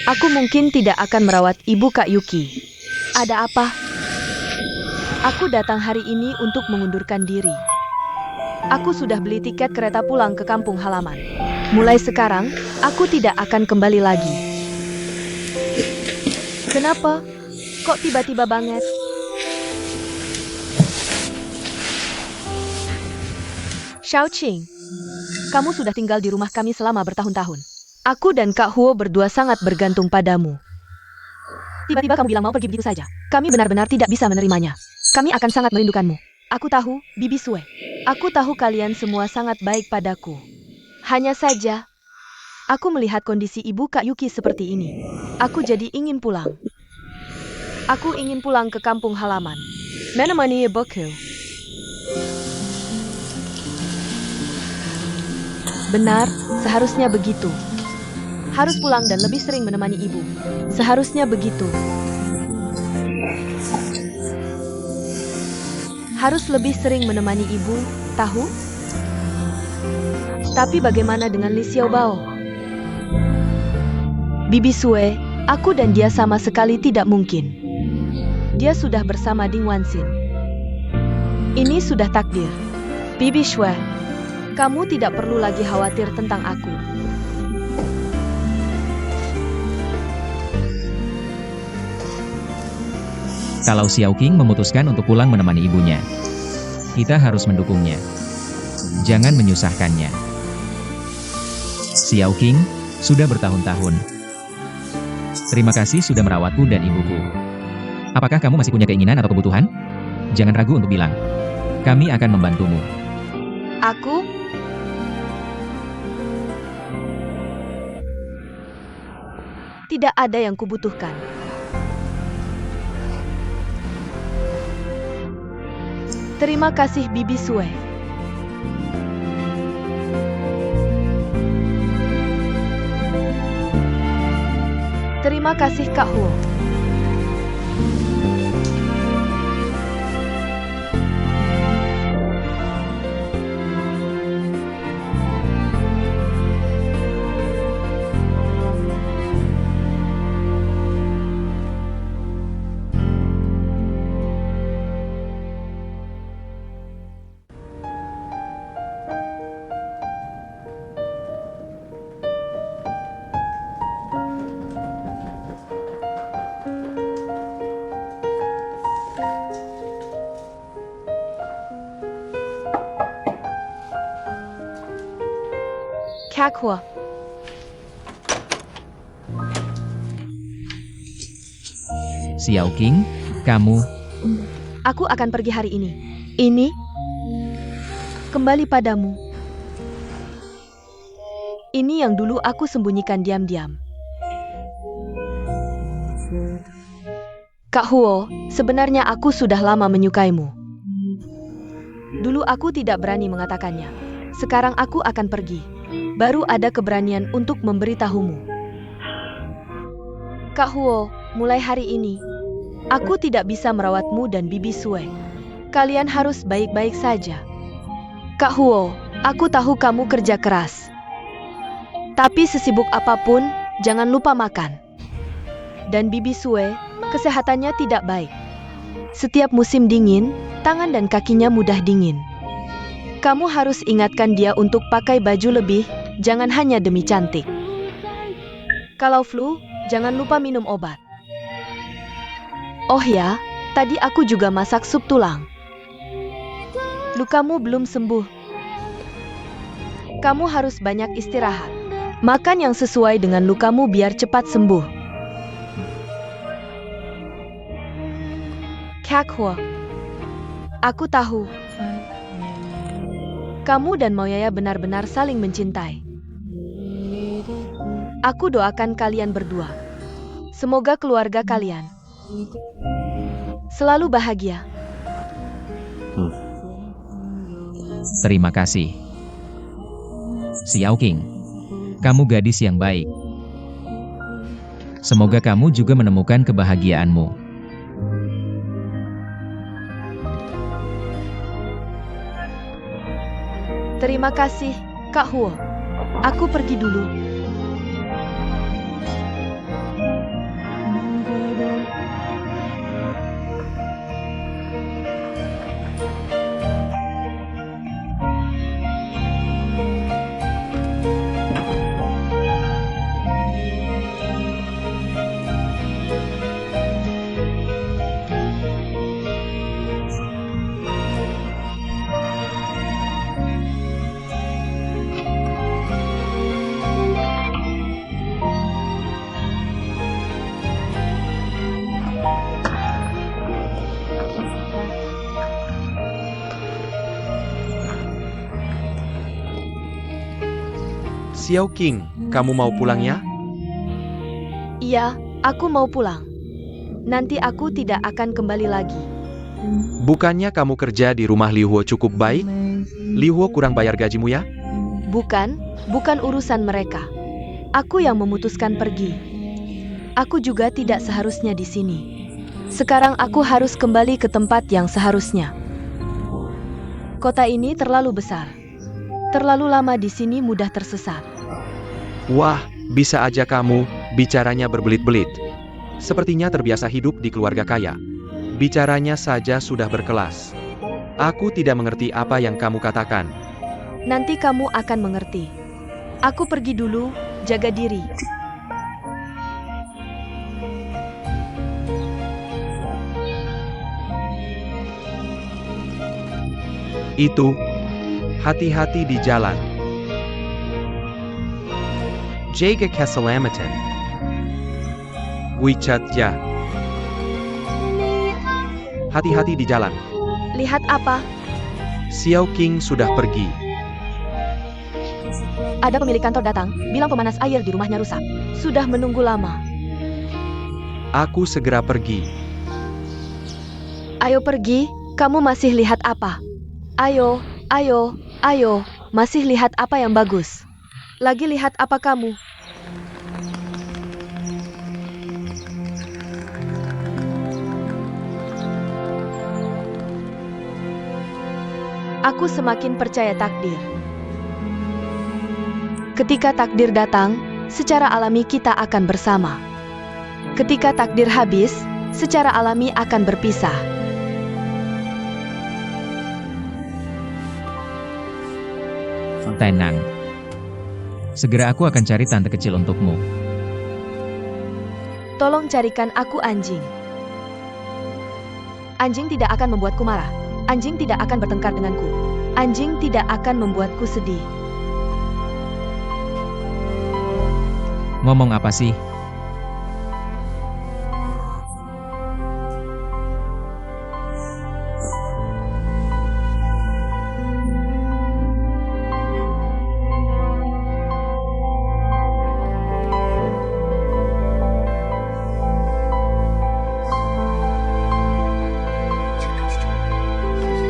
Aku mungkin tidak akan merawat ibu Kak Yuki. Ada apa? Aku datang hari ini untuk mengundurkan diri. Aku sudah beli tiket kereta pulang ke kampung halaman. Mulai sekarang, aku tidak akan kembali lagi. Kenapa? Kok tiba-tiba banget? Xiaoqing, kamu sudah tinggal di rumah kami selama bertahun-tahun. Aku dan Kak Huo berdua sangat bergantung padamu. Tiba-tiba kamu bilang mau pergi begitu saja. Kami benar-benar tidak bisa menerimanya. Kami akan sangat merindukanmu. Aku tahu, Bibi Sue. Aku tahu kalian semua sangat baik padaku. Hanya saja, aku melihat kondisi ibu Kak Yuki seperti ini. Aku jadi ingin pulang. Aku ingin pulang ke kampung halaman. Menemani ibuku. Benar, seharusnya begitu. Harus pulang dan lebih sering menemani ibu. Seharusnya begitu. Harus lebih sering menemani ibu, tahu? Tapi bagaimana dengan Li Xiaobao? Bibi Sue, aku dan dia sama sekali tidak mungkin. Dia sudah bersama Ding Wanxin. Ini sudah takdir. Bibi Sue, kamu tidak perlu lagi khawatir tentang aku. Kalau Xiaoqing memutuskan untuk pulang menemani ibunya, kita harus mendukungnya. Jangan menyusahkannya. Xiaoqing, sudah bertahun-tahun. Terima kasih sudah merawatku dan ibuku. Apakah kamu masih punya keinginan atau kebutuhan? Jangan ragu untuk bilang. Kami akan membantumu. Aku? Tidak ada yang kubutuhkan. Terima kasih Bibi Sue. Terima kasih Kak Huo. Kak Huo. Xiaoqing, kamu... Aku akan pergi hari ini. Ini kembali padamu. Ini yang dulu aku sembunyikan diam-diam. Kak Huo, sebenarnya aku sudah lama menyukaimu. Dulu aku tidak berani mengatakannya. Sekarang aku akan pergi. Baru ada keberanian untuk memberitahumu. Kak Huo, mulai hari ini, aku tidak bisa merawatmu dan Bibi Sue. Kalian harus baik-baik saja. Kak Huo, aku tahu kamu kerja keras. Tapi sesibuk apapun, jangan lupa makan. Dan Bibi Sue, kesehatannya tidak baik. Setiap musim dingin, tangan dan kakinya mudah dingin. Kamu harus ingatkan dia untuk pakai baju lebih, jangan hanya demi cantik. Kalau flu, jangan lupa minum obat. Oh ya, tadi aku juga masak sup tulang. Lukamu belum sembuh. Kamu harus banyak istirahat. Makan yang sesuai dengan lukamu biar cepat sembuh. Kak Huo, aku tahu. Kamu dan Maoyaya benar-benar saling mencintai. Aku doakan kalian berdua. Semoga keluarga kalian selalu bahagia. Terima kasih. Xiaoqing, kamu gadis yang baik. Semoga kamu juga menemukan kebahagiaanmu. Terima kasih, Kak Huo. Aku pergi dulu. Xiao King, kamu mau pulang ya? Iya, aku mau pulang. Nanti aku tidak akan kembali lagi. Bukannya kamu kerja di rumah Liu Huo cukup baik? Liu Huo kurang bayar gajimu ya? Bukan urusan mereka. Aku yang memutuskan pergi. Aku juga tidak seharusnya di sini. Sekarang aku harus kembali ke tempat yang seharusnya. Kota ini terlalu besar. Terlalu lama di sini mudah tersesat. Wah, bisa aja kamu, bicaranya berbelit-belit. Sepertinya terbiasa hidup di keluarga kaya. Bicaranya saja sudah berkelas. Aku tidak mengerti apa yang kamu katakan. Nanti kamu akan mengerti. Aku pergi dulu, jaga diri. Itu, hati-hati di jalan. Jaga keselamatan. WeChat ya. Hati-hati di jalan. Lihat apa? Xiao King sudah pergi. Ada pemilik kantor datang, bilang pemanas air di rumahnya rusak. Sudah menunggu lama. Aku segera pergi. Ayo pergi, kamu masih lihat apa? Ayo, masih lihat apa yang bagus? Lagi lihat apa kamu? Aku semakin percaya takdir. Ketika takdir datang, secara alami kita akan bersama. Ketika takdir habis, secara alami akan berpisah. Tenang. Segera aku akan cari tante kecil untukmu. Tolong carikan aku anjing. Anjing tidak akan membuatku marah. Anjing tidak akan bertengkar denganku. Anjing tidak akan membuatku sedih. Ngomong apa sih?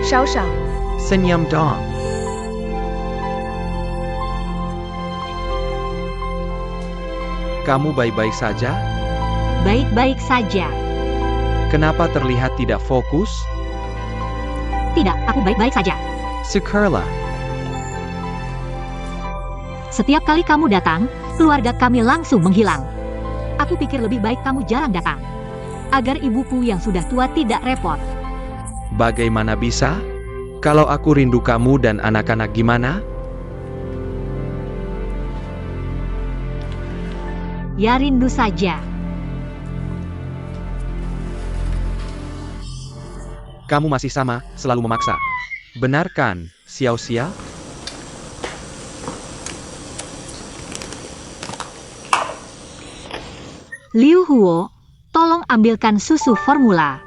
Shao Shao, Senyum dong. Kamu baik-baik saja? Baik-baik saja. Kenapa terlihat tidak fokus? Tidak, aku baik-baik saja. Syukurlah. Setiap kali kamu datang, keluarga kami langsung menghilang. Aku pikir lebih baik kamu jarang datang. Agar ibuku yang sudah tua tidak repot. Bagaimana bisa? Kalau aku rindu kamu dan anak-anak gimana? Ya rindu saja. Kamu masih sama, selalu memaksa. Benar kan, Xiao Xia? Liu Huo, tolong ambilkan susu formula.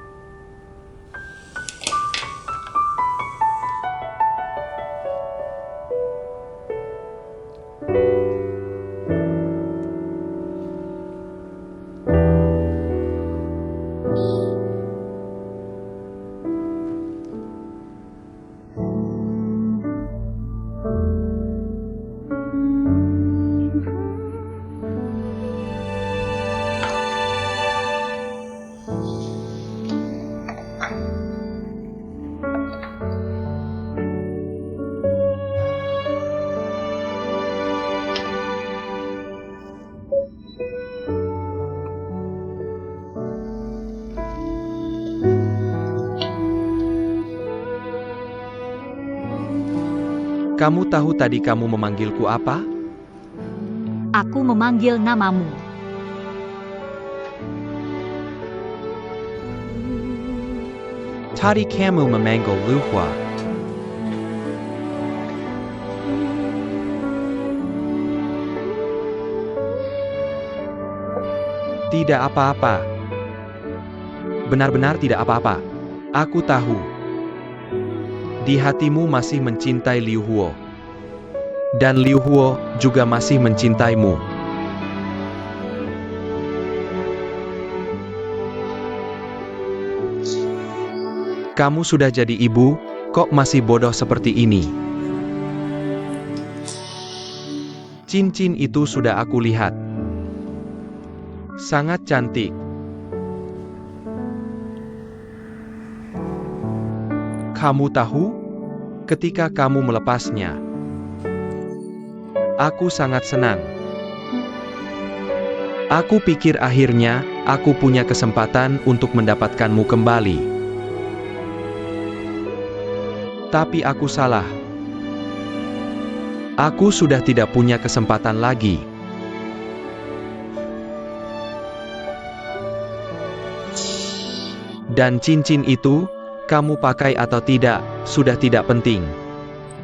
Kamu tahu tadi kamu memanggilku apa? Aku memanggil namamu. Tadi kamu memanggil Liu Hua. Tidak apa-apa. Benar-benar tidak apa-apa. Aku tahu. Di hatimu masih mencintai Liu Huo. Dan Liu Huo juga masih mencintaimu. Kamu sudah jadi ibu, kok masih bodoh seperti ini? Cincin itu sudah aku lihat. Sangat cantik. Kamu tahu, ketika kamu melepasnya, aku sangat senang. Aku pikir akhirnya, aku punya kesempatan untuk mendapatkanmu kembali. Tapi aku salah. Aku sudah tidak punya kesempatan lagi. Dan cincin itu, kamu pakai atau tidak, sudah tidak penting.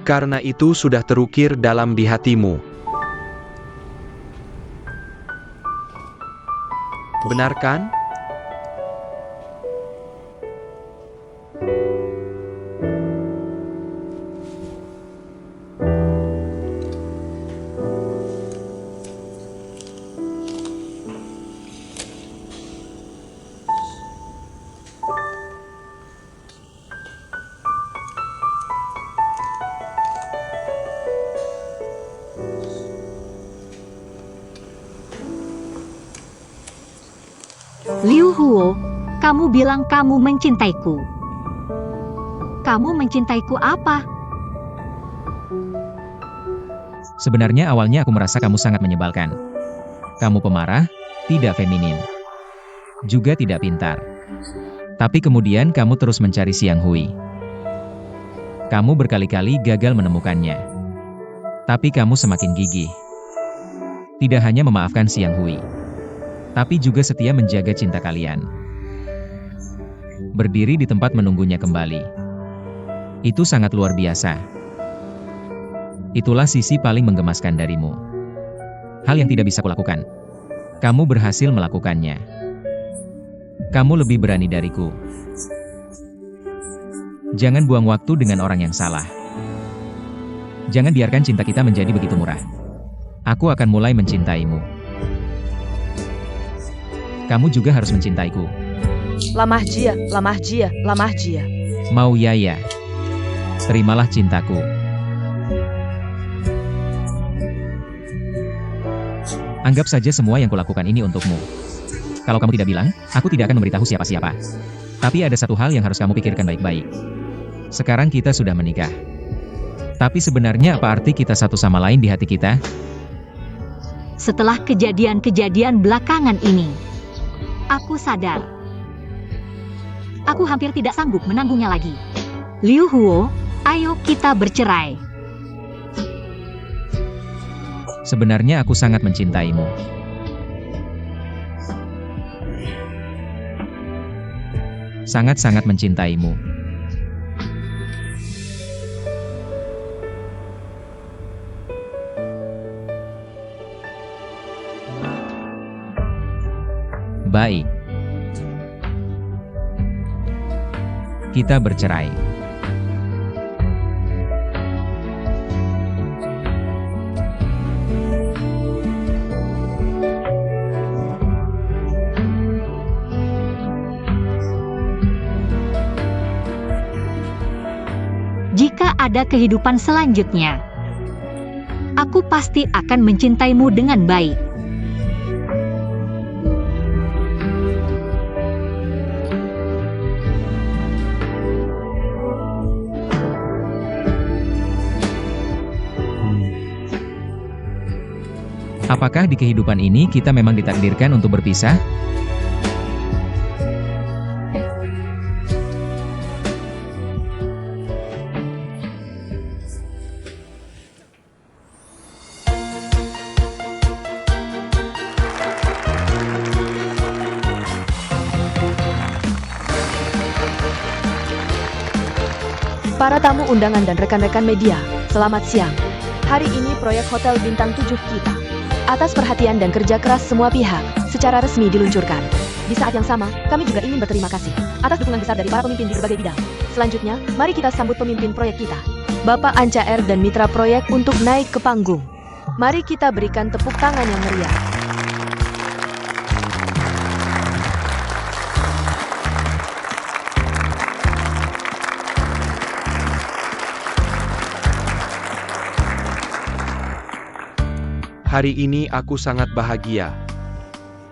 Karena itu sudah terukir dalam di hatimu. Benar kan? Liu Huo, kamu bilang kamu mencintaiku. Kamu mencintaiku apa? Sebenarnya awalnya aku merasa kamu sangat menyebalkan. Kamu pemarah, tidak feminin. Juga tidak pintar. Tapi kemudian kamu terus mencari Xiang Hui. Kamu berkali-kali gagal menemukannya. Tapi kamu semakin gigih. Tidak hanya memaafkan Xiang Hui, tapi juga setia menjaga cinta kalian. Berdiri di tempat menunggunya kembali. Itu sangat luar biasa. Itulah sisi paling menggemaskan darimu. Hal yang tidak bisa kulakukan. Kamu berhasil melakukannya. Kamu lebih berani dariku. Jangan buang waktu dengan orang yang salah. Jangan biarkan cinta kita menjadi begitu murah. Aku akan mulai mencintaimu. Kamu juga harus mencintaiku. Lamah jia, lamah jia, lamah jia. Mau ya. Terimalah cintaku. Anggap saja semua yang kulakukan ini untukmu. Kalau kamu tidak bilang, aku tidak akan memberitahu siapa-siapa. Tapi ada satu hal yang harus kamu pikirkan baik-baik. Sekarang kita sudah menikah. Tapi sebenarnya apa arti kita satu sama lain di hati kita? Setelah kejadian-kejadian belakangan ini, aku sadar. Aku hampir tidak sanggup menanggungnya lagi. Liu Huo, ayo kita bercerai. Sebenarnya aku sangat mencintaimu. Sangat-sangat mencintaimu. Baik. Kita bercerai. Jika ada kehidupan selanjutnya, aku pasti akan mencintaimu dengan baik. Apakah di kehidupan ini kita memang ditakdirkan untuk berpisah? Para tamu undangan dan rekan-rekan media, selamat siang. Hari ini proyek Hotel Bintang 7 kita, atas perhatian dan kerja keras semua pihak, secara resmi diluncurkan. Di saat yang sama, kami juga ingin berterima kasih atas dukungan besar dari para pemimpin di berbagai bidang. Selanjutnya, mari kita sambut pemimpin proyek kita. Bapak Ancaer dan mitra proyek untuk naik ke panggung. Mari kita berikan tepuk tangan yang meriah. Hari ini aku sangat bahagia.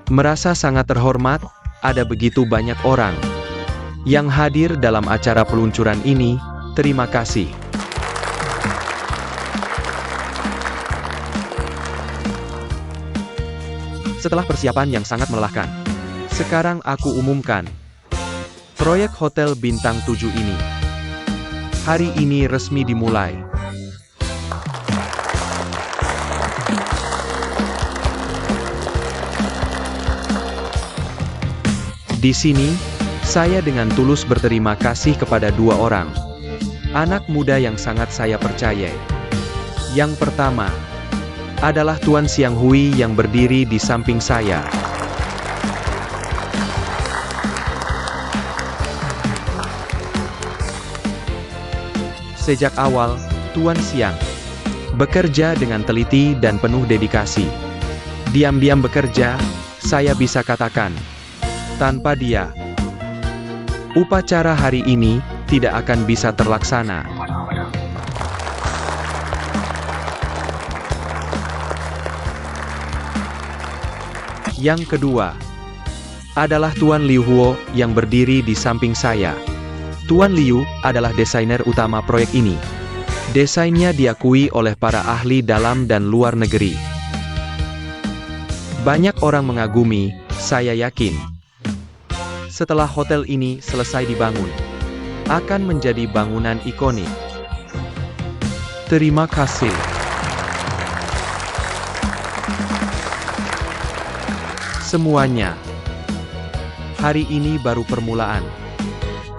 Merasa sangat terhormat, ada begitu banyak orang yang hadir dalam acara peluncuran ini. Terima kasih. Setelah persiapan yang sangat melelahkan, sekarang aku umumkan proyek Hotel Bintang 7 ini. Hari ini resmi dimulai. Di sini, saya dengan tulus berterima kasih kepada dua orang anak muda yang sangat saya percaya. Yang pertama adalah Tuan Xiang Hui yang berdiri di samping saya. Sejak awal, Tuan Xiang bekerja dengan teliti dan penuh dedikasi. Diam-diam bekerja, saya bisa katakan, tanpa dia, upacara hari ini tidak akan bisa terlaksana. Yang kedua adalah Tuan Liu Huo yang berdiri di samping saya. Tuan Liu adalah desainer utama proyek ini. Desainnya diakui oleh para ahli dalam dan luar negeri. Banyak orang mengagumi, saya yakin. Setelah hotel ini selesai dibangun, akan menjadi bangunan ikonik. Terima kasih. Semuanya. Hari ini baru permulaan.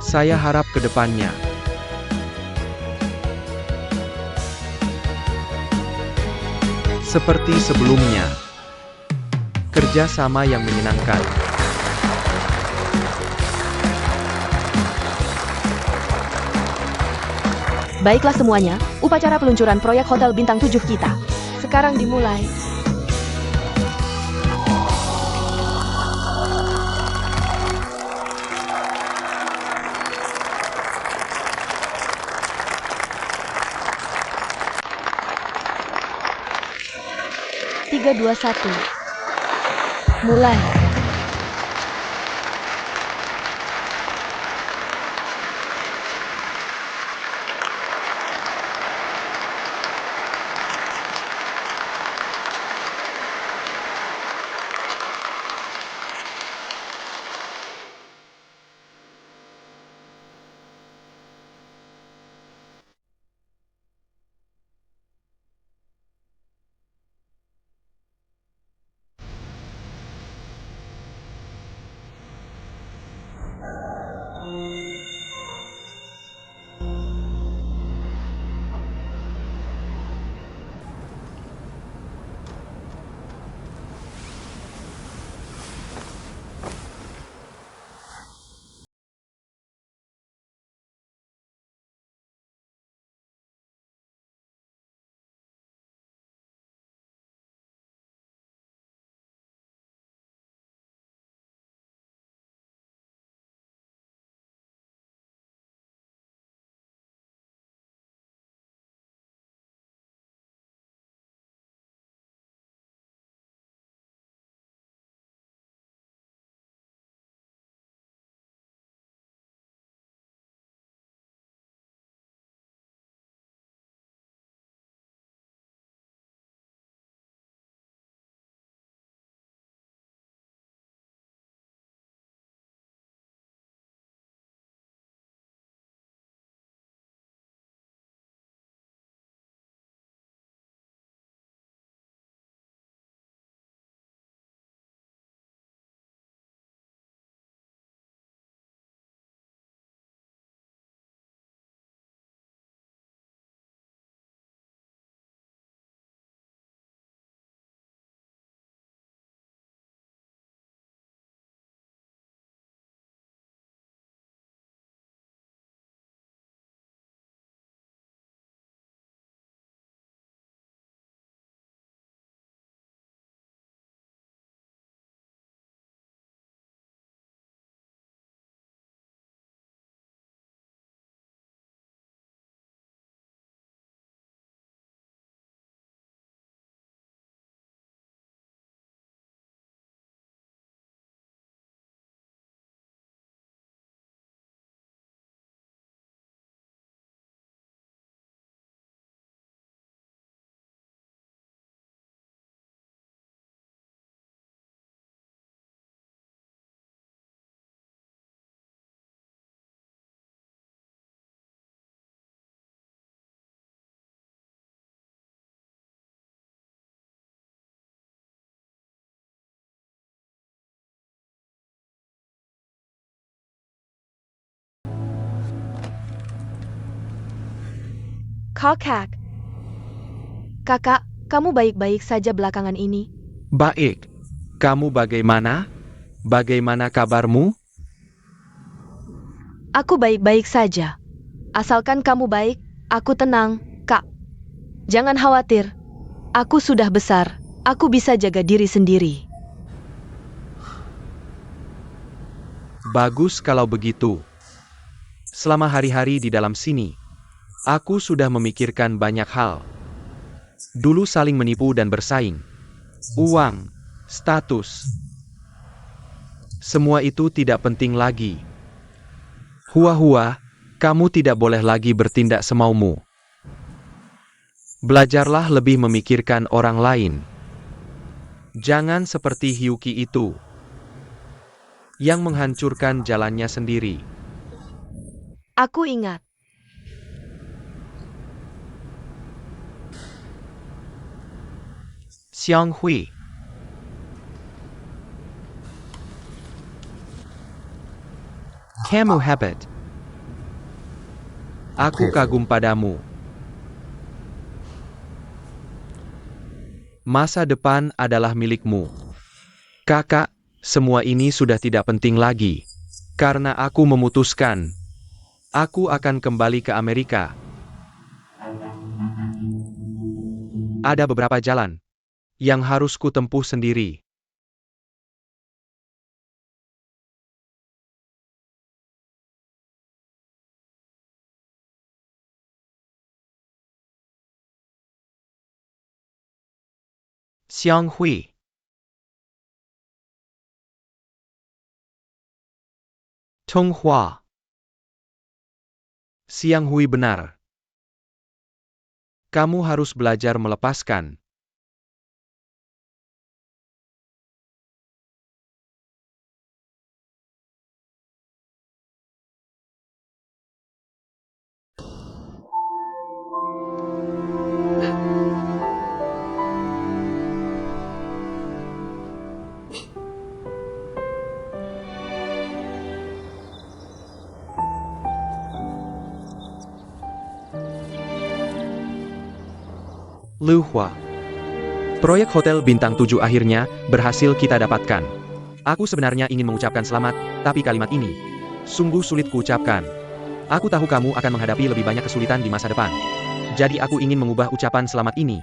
Saya harap ke depannya seperti sebelumnya. Kerjasama yang menyenangkan. Baiklah semuanya, upacara peluncuran proyek Hotel Bintang 7 kita sekarang dimulai. Tiga, dua, satu. Mulai. Kakak. Kakak, kamu baik-baik saja belakangan ini? Baik. Kamu bagaimana? Bagaimana kabarmu? Aku baik-baik saja. Asalkan kamu baik, aku tenang, Kak. Jangan khawatir. Aku sudah besar. Aku bisa jaga diri sendiri. Bagus kalau begitu. Selama hari-hari di dalam sini, aku sudah memikirkan banyak hal. Dulu saling menipu dan bersaing. Uang, status. Semua itu tidak penting lagi. Hua-hua, kamu tidak boleh lagi bertindak semaumu. Belajarlah lebih memikirkan orang lain. Jangan seperti Hyuki itu, yang menghancurkan jalannya sendiri. Aku ingat. Xiang Hui. Kamu hebat. Aku kagum padamu. Masa depan adalah milikmu. Kakak, semua ini sudah tidak penting lagi. Karena aku memutuskan, aku akan kembali ke Amerika. Ada beberapa jalan yang harus kutempuh sendiri. Xiang Hui. Tong Hua. Xiang Hui benar. Kamu harus belajar melepaskan. Lu Hua. Proyek Hotel Bintang 7 akhirnya berhasil kita dapatkan. Aku sebenarnya ingin mengucapkan selamat, tapi kalimat ini sungguh sulit kuucapkan. Aku tahu kamu akan menghadapi lebih banyak kesulitan di masa depan. Jadi aku ingin mengubah ucapan selamat ini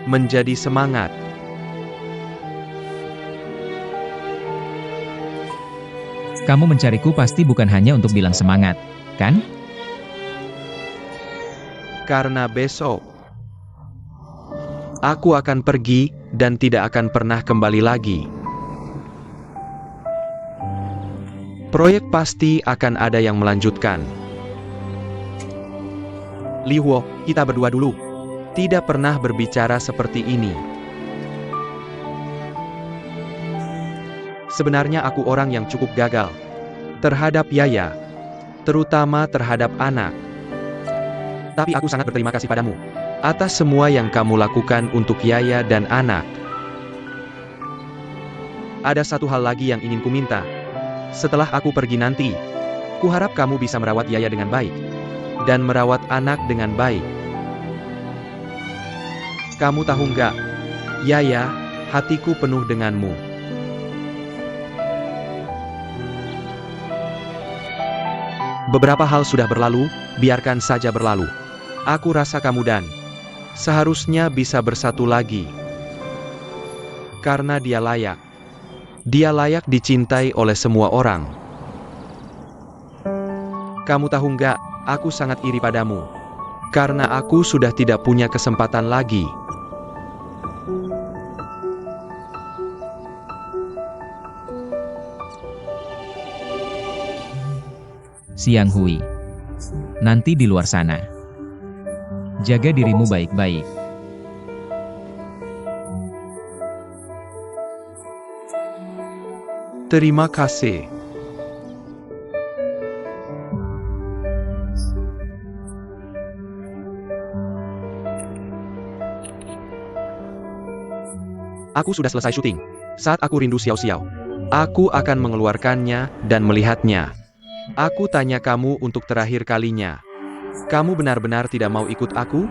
menjadi semangat. Kamu mencariku pasti bukan hanya untuk bilang semangat, kan? Karena besok aku akan pergi dan tidak akan pernah kembali lagi. Proyek pasti akan ada yang melanjutkan. Li Huo, kita berdua dulu. Tidak pernah berbicara seperti ini. Sebenarnya aku orang yang cukup gagal terhadap Yaya, terutama terhadap anak. Tapi aku sangat berterima kasih padamu atas semua yang kamu lakukan untuk Yaya dan anak. Ada satu hal lagi yang ingin kuminta. Setelah aku pergi nanti, kuharap kamu bisa merawat Yaya dengan baik dan merawat anak dengan baik. Kamu tahu nggak, Yaya, hatiku penuh denganmu. Beberapa hal sudah berlalu, biarkan saja berlalu. Aku rasa kamu dan seharusnya bisa bersatu lagi. Karena dia layak. Dia layak dicintai oleh semua orang. Kamu tahu nggak, aku sangat iri padamu. Karena aku sudah tidak punya kesempatan lagi. Xiang Hui. Nanti di luar sana, jaga dirimu baik-baik. Terima kasih. Aku sudah selesai syuting. Saat aku rindu Xiao Xiao, aku akan mengeluarkannya dan melihatnya. Aku tanya kamu untuk terakhir kalinya. Kamu benar-benar tidak mau ikut aku?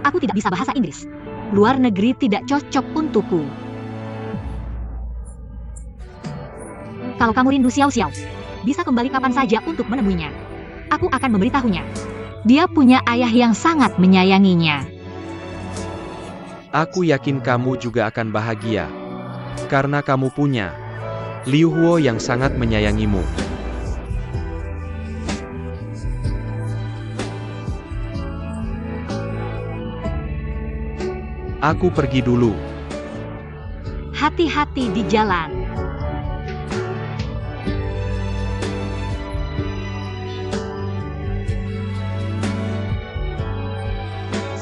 Aku tidak bisa bahasa Inggris. Luar negeri tidak cocok untukku. Kalau kamu rindu Xiao Xiao, bisa kembali kapan saja untuk menemuinya. Aku akan memberitahunya. Dia punya ayah yang sangat menyayanginya. Aku yakin kamu juga akan bahagia. Karena kamu punya Liu Huo yang sangat menyayangimu. Aku pergi dulu. Hati-hati di jalan.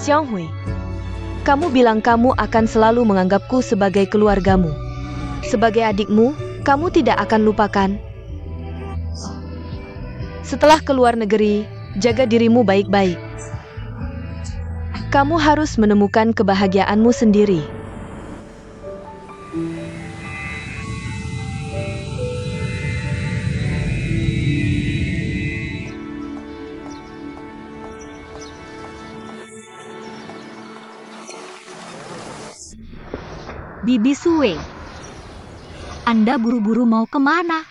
Xiang Hui, kamu bilang kamu akan selalu menganggapku sebagai keluargamu. Sebagai adikmu, kamu tidak akan lupakan. Setelah keluar negeri, jaga dirimu baik-baik. Kamu harus menemukan kebahagiaanmu sendiri. Bibi Sue, Anda buru-buru mau kemana?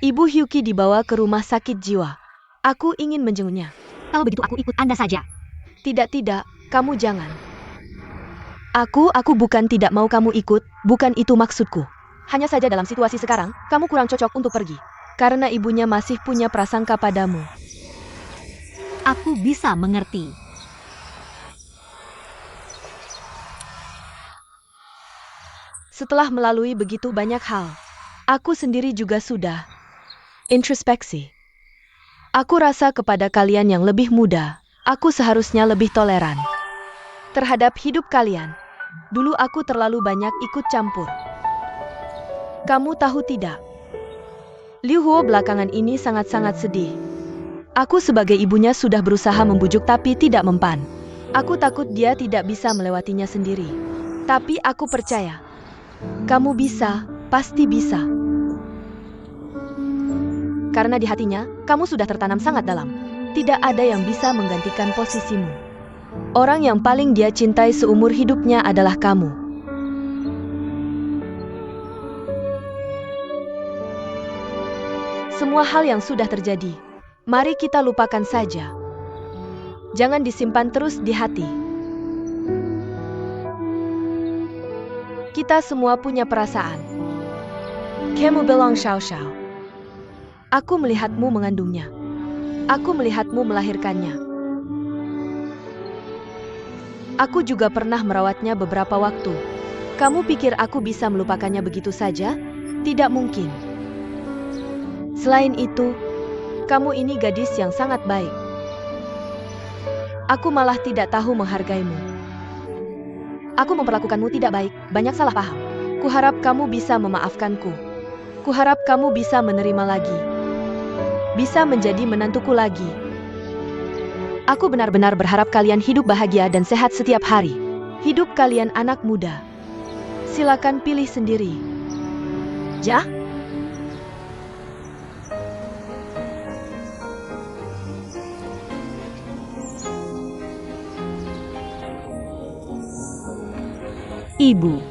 Ibu Hyuki dibawa ke rumah sakit jiwa. Aku ingin menjenguknya. Kalau begitu aku ikut Anda saja. Tidak, kamu jangan. Aku bukan tidak mau kamu ikut, bukan itu maksudku. Hanya saja dalam situasi sekarang, kamu kurang cocok untuk pergi. Karena ibunya masih punya prasangka padamu. Aku bisa mengerti. Setelah melalui begitu banyak hal, aku sendiri juga sudah introspeksi. Aku rasa kepada kalian yang lebih muda, aku seharusnya lebih toleran terhadap hidup kalian. Dulu aku terlalu banyak ikut campur. Kamu tahu tidak? Liu Huo belakangan ini sangat-sangat sedih. Aku sebagai ibunya sudah berusaha membujuk tapi tidak mempan. Aku takut dia tidak bisa melewatinya sendiri. Tapi aku percaya. Kamu bisa, pasti bisa. Karena di hatinya, kamu sudah tertanam sangat dalam. Tidak ada yang bisa menggantikan posisimu. Orang yang paling dia cintai seumur hidupnya adalah kamu. Semua hal yang sudah terjadi, mari kita lupakan saja. Jangan disimpan terus di hati. Kita semua punya perasaan. Kamu bilang Xiao Xiao. Aku melihatmu mengandungnya. Aku melihatmu melahirkannya. Aku juga pernah merawatnya beberapa waktu. Kamu pikir aku bisa melupakannya begitu saja? Tidak mungkin. Selain itu, kamu ini gadis yang sangat baik. Aku malah tidak tahu menghargaimu. Aku memperlakukanmu tidak baik, banyak salah paham. Kuharap kamu bisa memaafkanku. Kuharap kamu bisa menerima lagi. Bisa menjadi menantuku lagi. Aku benar-benar berharap kalian hidup bahagia dan sehat setiap hari. Hidup kalian anak muda. Silakan pilih sendiri. Ja? Ibu.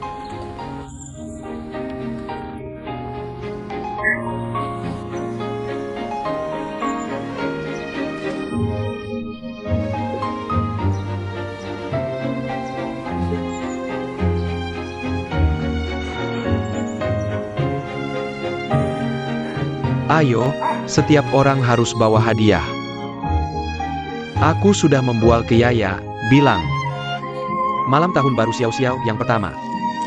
Ayo, setiap orang harus bawa hadiah. Aku sudah membual ke Yaya, bilang. Malam tahun baru Xiao Xiao yang pertama.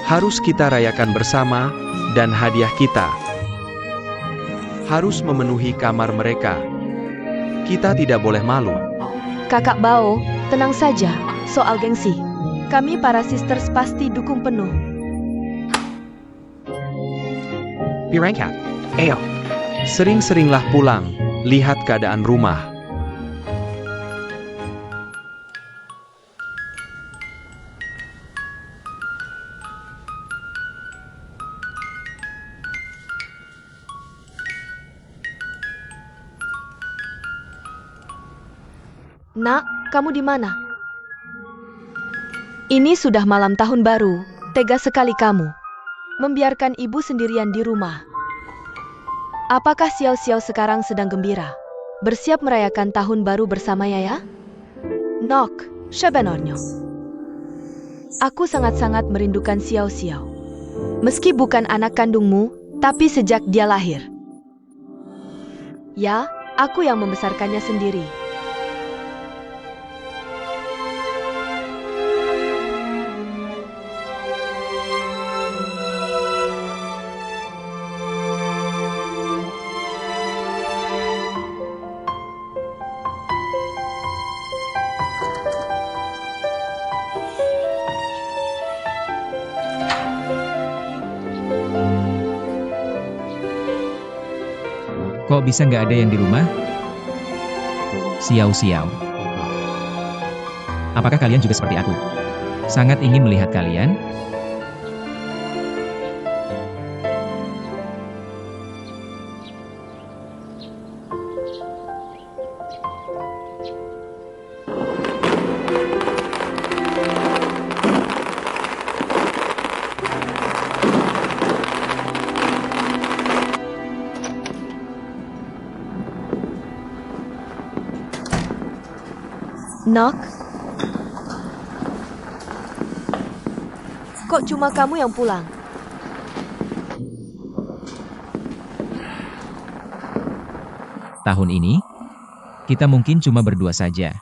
Harus kita rayakan bersama, dan hadiah kita harus memenuhi kamar mereka. Kita tidak boleh malu. Kakak Bao, tenang saja, soal gengsi. Kami para sisters pasti dukung penuh. Pirangkat, ayo. Sering-seringlah pulang, lihat keadaan rumah. Nak, kamu di mana? Ini sudah malam tahun baru, tega sekali kamu. Membiarkan ibu sendirian di rumah. Apakah Xiao Xiao sekarang sedang gembira? Bersiap merayakan tahun baru bersama Yaya? Nok, sebenarnya. Aku sangat-sangat merindukan Xiao Xiao. Meski bukan anak kandungmu, tapi sejak dia lahir. Ya, aku yang membesarkannya sendiri. Kok bisa nggak ada yang di rumah? Xiao Xiao. Apakah kalian juga seperti aku? Sangat ingin melihat kalian? Nok? Kok cuma kamu yang pulang? Tahun ini, kita mungkin cuma berdua saja.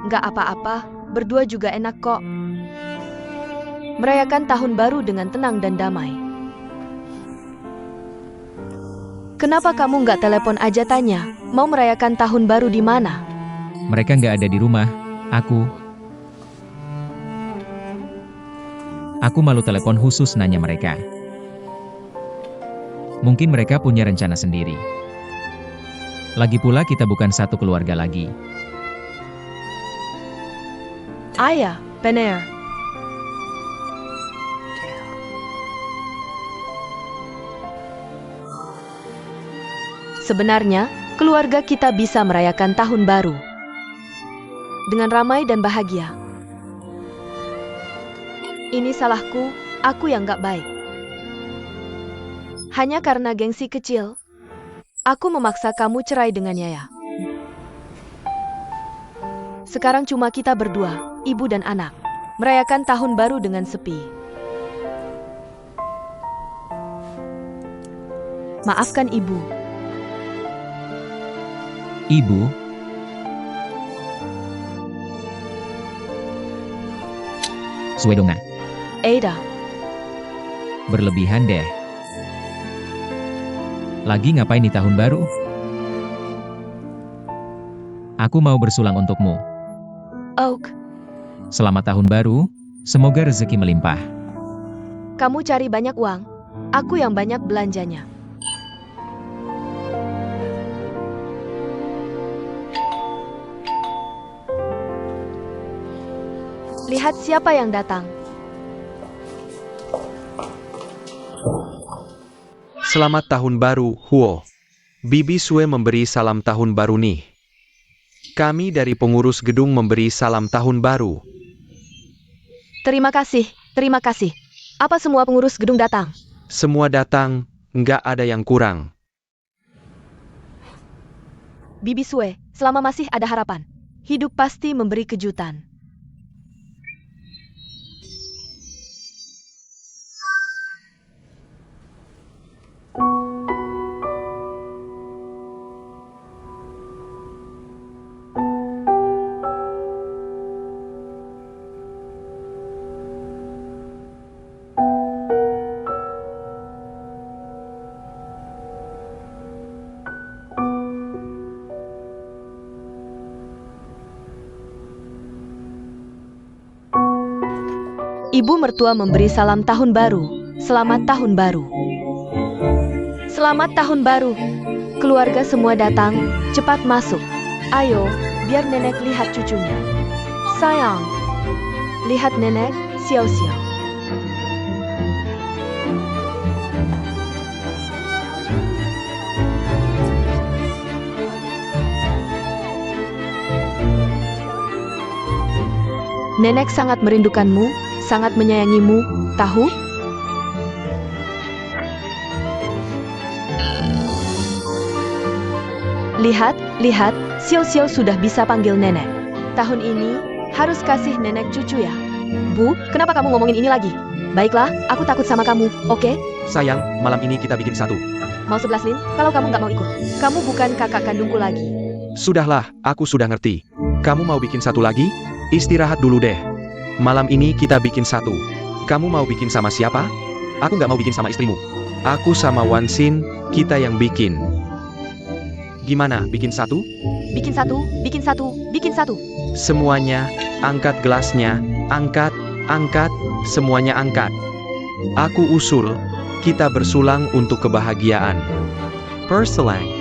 Nggak apa-apa, berdua juga enak kok. Merayakan tahun baru dengan tenang dan damai. Kenapa kamu nggak telepon aja tanya, mau merayakan tahun baru di mana? Mereka nggak ada di rumah. Aku malu telepon khusus nanya mereka. Mungkin mereka punya rencana sendiri. Lagi pula kita bukan satu keluarga lagi. Ayah, benar. Sebenarnya, keluarga kita bisa merayakan tahun baru dengan ramai dan bahagia. Ini salahku, aku yang gak baik. Hanya karena gengsi kecil, aku memaksa kamu cerai dengan Yaya. Sekarang cuma kita berdua, ibu dan anak, merayakan tahun baru dengan sepi. Maafkan ibu. Ibu, Suedonga, Ada, berlebihan deh. Lagi ngapain di tahun baru? Aku mau bersulang untukmu. Oak, Selamat tahun baru, semoga rezeki melimpah. kamu cari banyak uang, aku yang banyak belanjanya. Lihat siapa yang datang. Selamat tahun baru, Huo. Bibi Sue memberi salam tahun baru nih. Kami dari pengurus gedung memberi salam tahun baru. Terima kasih, terima kasih. Apa semua pengurus gedung datang? Semua datang, nggak ada yang kurang. Bibi Sue, selama masih ada harapan, hidup pasti memberi kejutan. Ibu mertua memberi salam tahun baru. Selamat tahun baru. Selamat tahun baru. Keluarga semua datang, cepat masuk. Ayo, biar nenek lihat cucunya. Sayang, lihat nenek, Xiao Xiao. Nenek sangat merindukanmu, sangat menyayangimu, tahu? Lihat, lihat, Xiao Xiao sudah bisa panggil nenek. Tahun ini, harus kasih nenek cucu ya. Bu, kenapa kamu ngomongin ini lagi? Baiklah, aku takut sama kamu, oke? Sayang, malam ini kita bikin satu. Mau 11 Lin, kalau kamu nggak mau ikut. Kamu bukan kakak kandungku lagi. Sudahlah, aku sudah ngerti. Kamu mau bikin satu lagi? Istirahat dulu deh. Malam ini kita bikin satu. Kamu mau bikin sama siapa? Aku nggak mau bikin sama istrimu. Aku sama Wan Xin, kita yang bikin. Gimana, bikin satu? Bikin satu, bikin satu, bikin satu. Semuanya, angkat gelasnya, angkat, angkat, semuanya angkat. Aku usul, kita bersulang untuk kebahagiaan. Perselang.